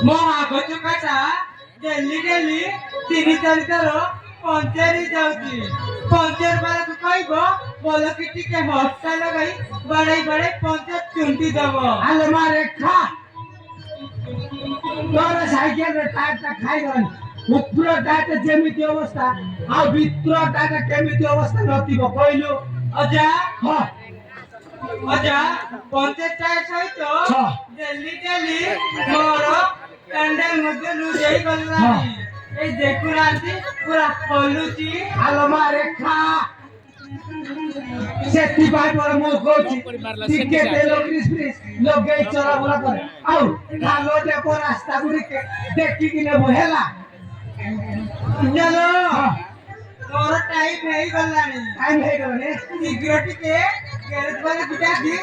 ମୋ ଆଗ ଚକାଟା daily daily 3 ଥର ପଞ୍ଚର ଯାଉଛି। ପଞ୍ଚର ବାଲାକୁ କହିବ ଭଲ କି ଟିକେ ହସ୍ତା ଲଗାଇ ବାଡେଇ ବାଡେଇ ପଞ୍ଚର ଚୁଣ୍ଟି ଦବ। ଆଲୋ ମା ରେଖା ତୋର ସାଇକେଲରେ ଟାୟାରଟା ଖାଇଗଲାଣି। ଉପର ଟାୟାରଟା ଯେମିତି ଅବସ୍ଥା ଆଉ ଭିତର ଟାୟାରଟା କେମିତି ଅବସ୍ଥା ନଥିବ କହିଲୁ? ଅଜା ହଁ ଅଜା ପଞ୍ଚର ଟାୟାର ସହିତ ହଁ। ଡେଲି ଡେଲି ମୋର କ୍ୟାଣ୍ଡେଲ ମଧ୍ୟ ଲୁଜ ହେଇଗଲାଣି। এই দেখুনাহাନ୍ତି ପୁରା ଖୋଲୁଛି। ଆଲୋ ମା ରେଖା ସେଥିପାଇଁ ପରା ମୁଁ କହୁଛି ଟିକେ ତେଲ ଗ୍ରୀସ୍ ଫ୍ରିସ୍ ଲଗେଇ ଚଲାବୁଲା କରେ ଆଉ ଖାଲଟେ ରାସ୍ତା ଗୁଡ଼ିକେ ଦେଖିକି ନେବୁ ହେଲା। ଚାଲ ମୋର ଟାଇମ ହେଇଗଲାଣି। ଟାଇମ୍ ହେଇଗଲାଣି ଶୀଘ୍ର ଟିକେ ଗ୍ୟାରେଜ ବାଲାକୁ ଡାକି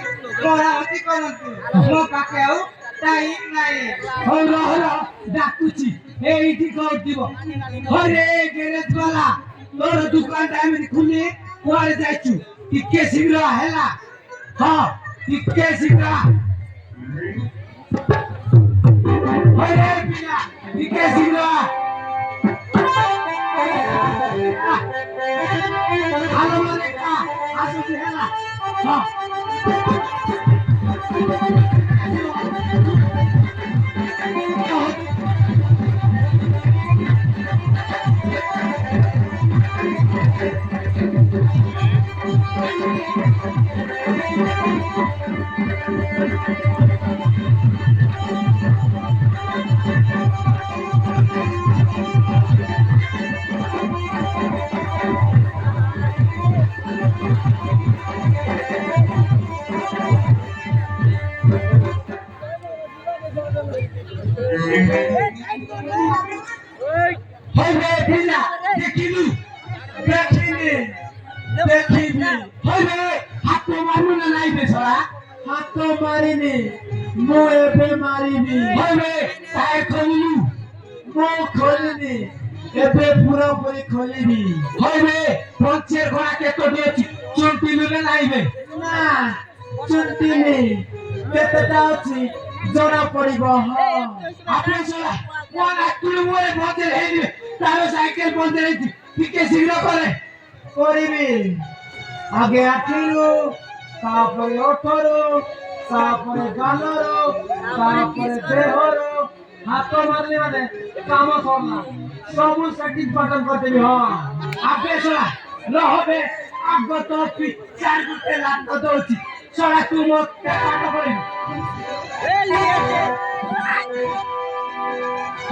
ମରାମତି କରନ୍ତୁ। ମୋ ପାଖେ ଆଉ ଟାଇମ ନାହିଁ। ହଉ ରହ ଡାକୁଛି ଏଇଠି କହୁଥିବ। ହରେ ଗ୍ୟାରେଜ ବାଲା ତୋର ଦୋକାନଟା ଏମିତି ଖୁଲି କୁଆଡେ ଯାଇଛୁ? ଟିକେ ଶୀଘ୍ର ହେଲା। ହଁ ଟିକେ ଶୀଘ୍ର ହରେ ପିଲା ଟିକେ ଶୀଘ୍ର ଆଲୋ ମା ରେଖା ଆସୁଛି ହେଲା। ହଁ হইবে পিলা দেখিলু দেখিলি দেখিবি হইবে হাত মারু না নাই বেছড়া হাত মারিনি মো এবে মারিবি হইবে তাই খলিলু মো খলিনি এবে পুরো পুরি খলিবি হইবে পঞ্চের ঘোড়া কেতটি আছে চুনটিলু না নাইবে না চুনটিনি কেতটা আছে জনা পড়িব হ্যাঁ আপনি চলা কোন আকুল মোরে বন্ধে হেইবে তার সাইকেল বন্ধে হেইছি টিকে শীঘ্র করে করিবি আগে আঠিরু তারপরে ওঠরু তারপরে গালরু তারপরে দেহরু হাত মারলি মানে কাম সরলা সবু সেটিং বাটন করতেবি হ্যাঁ আপনি চলা রহবে আগত পিকচার গুতে লাগ দউছি চলা তুই মতে পাঠ করিবি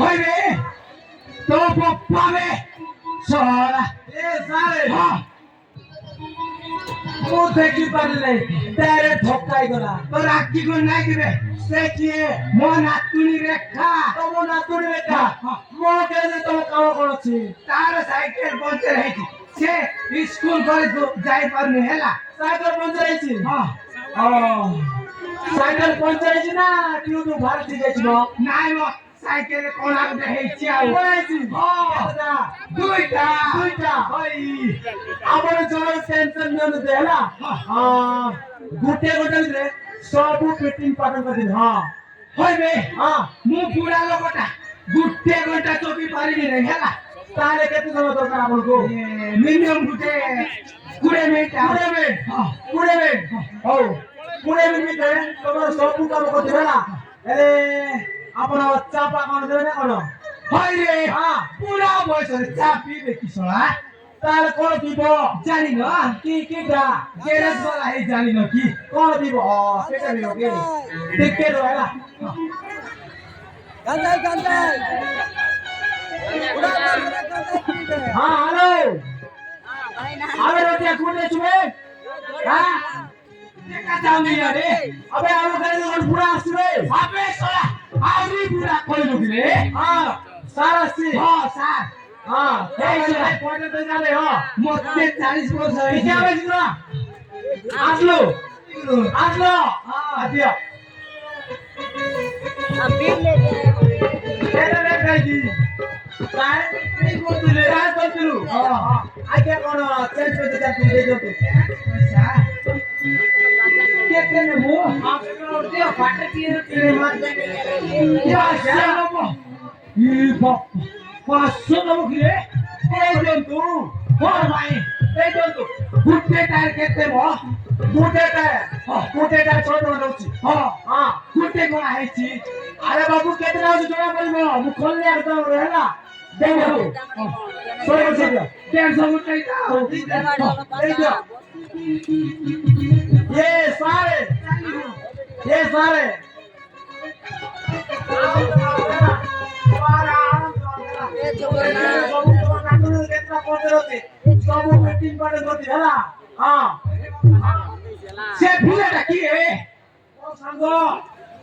হইবে তো পাবে চলা এ সারে হ্যাঁ ମୁଁ ଦେଖି ପାରିଲେ ଡାଇରେକ୍ଟ ଧକ୍କାଇ ଗଲା। তোর আকি গুণ নাই দিবে সে কি মো নাতুনি রেখা ତମ ନାତୁଣୀ ରେଖା ମୋ କେବେ ତମ କାମ କଣ ଅଛି? তার সাইকেল পঞ্চর হয়েছে সে স্কুল কলেজ যাই পারনি হেলা ସାଇକେଲ ପଞ୍ଚର ହେଇଛି। হ্যাঁ ସାଇକେଲ ପଞ୍ଚର ହେଇଛି ନା ଟ୍ୟୁବ ବାହାରି ଯାଇଛି ମ? নাই মো সাইকেল কোনা গুটে হয়েছে আর କଣ ହେଇଛି? কেতটা দুইটা ଦୁଇଟା হই ଆମର ଜଣେ ଟେନସନ ନିଅନ୍ତୁ ହେଲା। ଗୋଟେ ଗୋଟେ ଭିତରେ ସବୁ ଫିଟିଂ ପାଟନ କରିଦେବି। ହଁ হইবে ହଁ মু বুড়া লোকটা গুটে ঘন্টা চবি পারিনি রে হেলা ତାହେଲେ କେତେ ସମୟ ଦରକାର ଆପଣଙ୍କୁ? মিনিমাম গুটে 20 মিনিট 20 ମିନିଟ। হ্যাঁ 20 ମିନିଟ ହଉ 20 ମିନିଟ ଭିତରେ ତମର ସବୁ କାମ କରିଦେବେ ହେଲା। ହେଲେ ଆପଣ ଚାପା କଣ ଦେବେ ନା କଣ? হইরে ହଁ পুরা বয়সে চা পিবে কি সলা ତାହେଲେ କଣ দিব? জানি না କିଟା গ্যারেজ वाला হে জানি না কি କଣ দিব? ସେଇଟା ବି ଓକେ ଟିକେ ରୁହ ହେଲା। Gantai, gantai. Udah ହଁ ହ୍ୟାଲୋ ଆମେ ରୋଟିଆ କୋଉଠି ଅଛୁ ବେ? ହଁ দেখা যাওনি রে আবে ଆମ ଗାଡ଼ି ଗୋଟେ ପୁରା ଆସିବେ। আবে সলা আউরি পুরা কইলু কি রে ହଁ ସାର୍ ଆସିଛି। হ্যাঁ স্যার ହଁ এই এই যে, ପଇଁଚାଳିଶ ପଇସା ଦେଲେ ହଁ মতে 40 বছর ଟିକେ হইছে ଆମେ ଶୀଘ୍ର ଆସିଲୁ ଆସିଲ হ্যাঁ ଦିଅ କେତେ ଲେଟ୍ ହେଇଛି? ପ୍ରାୟ ଏଇ କରୁଥିଲେ ପ୍ରାୟ କରିଥିଲୁ। ଆଜ୍ଞା କଣ ଚେଞ୍ଜ ପଇସା ଚାଲିଛି ଦେଇଦିଅନ୍ତୁ। পয়সা କେତେ কেটে নেবো পাঁচশো নেবো কি রে এই জন্তু ভাই এই জন্তু গুটে টায়ার কেটে দেবো গুটে টায়ার ছোট নেছি হ্যাঁ গুটে কোনা ହେଇଛି আরে বাবু কেটে নেଉଛି জমা পড়িব ମୁଁ ଖୋଲିଲେ আর দাও ହେଲା দেখো সরে সরে দেড়শো গুটে দাও এই দাও ये सारे ସବୁ ମିଟିଂ ପରେ ଗତି ହେଲା ହଁ ସେ ପିଲାଟା କିଏ ମୋ ସାଙ୍ଗ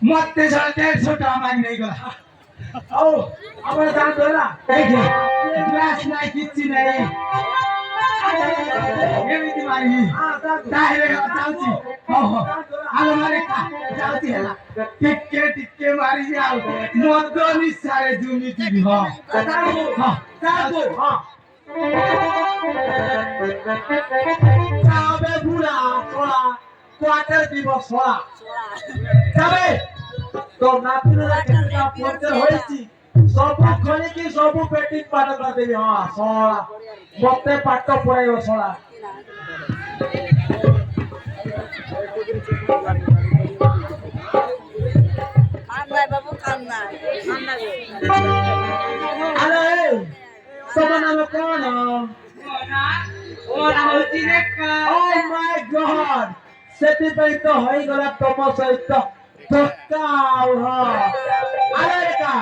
ମତେ 150 ଟଙ୍କା ମାଗି ନେଇଗଲା ଆଉ ଆମର ଦାନ୍ତ ହେଲା ଏଇଠି ଗ୍ଲାସ୍ ନାହିଁ କିଛି ନାହିଁ ଏମିତି ମାରିବି ତାହେଲେ ଯାଉଛି ଆଲୋ ମାରେ ଯାଉଛି ହେଲା ଟିକେ ଟିକେ ମାରିବି ଆଉ ମଦ ନିଶାରେ ଦୁନିଥିବି ହଁ ଯାଆନ୍ତୁ ହଁ যাবে বুড়া সোলা কোয়ার্টার দিব সোলা যাবে তোর নাতিরা কেটে পড়তে হইছি সব খনিকি সব পেটিং পাঠ করে দেবি হ্যাঁ সোলা মতে পাঠ পড়াইব সোলা আরে তোমার নাম কোন ওরা হচ্ছে রেখা Oh my God! ସେଥିପାଇଁ ତ ହୋଇଗଲା ତମ ସହିତ ଧକ୍କା ଆଉ ହଁ ଆରେ ରେଖା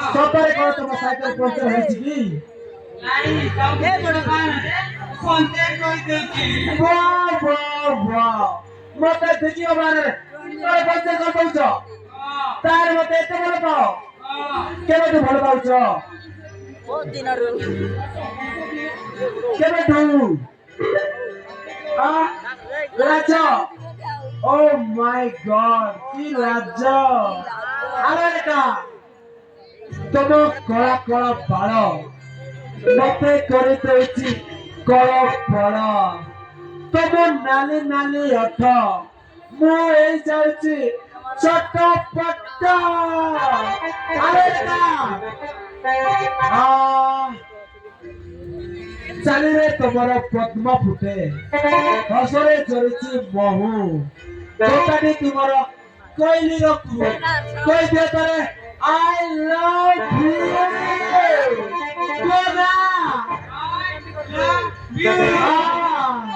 ସତରେ କଣ ତମ ସାଇକେଲ ପଞ୍ଚର ହେଇଛି କି ନାଇଁ ତମେ ବଡ଼ ବାହାନରେ ପଞ୍ଚାୟତ କରିଦେଇଛି ମତେ ଦେଖିବ ବାହାନରେ ତମେ ପଞ୍ଚର କରିଦଉଛ ତାର ମତେ ଏତେ ଭଲ ପାଅ କେବେଠୁ ଭଲ ପାଉଛ କେବେଠୁ ରାଜ Oh my God! কি রাজ আরে রেখা ତମ କଳା କଳା ବାଳ ମତେ କରିଦେଉଛି କଳ ଫଳ ତମ ନାଲି ନାଲି ଅଠ ମୁଁ ଏଇ ଯାଉଛି ଛୋଟ ପଟ ଆରେ ରେଖା ଚାଲିରେ ତମର ପଦ୍ମ ଫୁଟେ ହସରେ ଚରିଛି ମହୁ ଦୋକାନୀ ତୁମର କହିଲିର କହିଦିଅ ତରେ I love you Gora I love you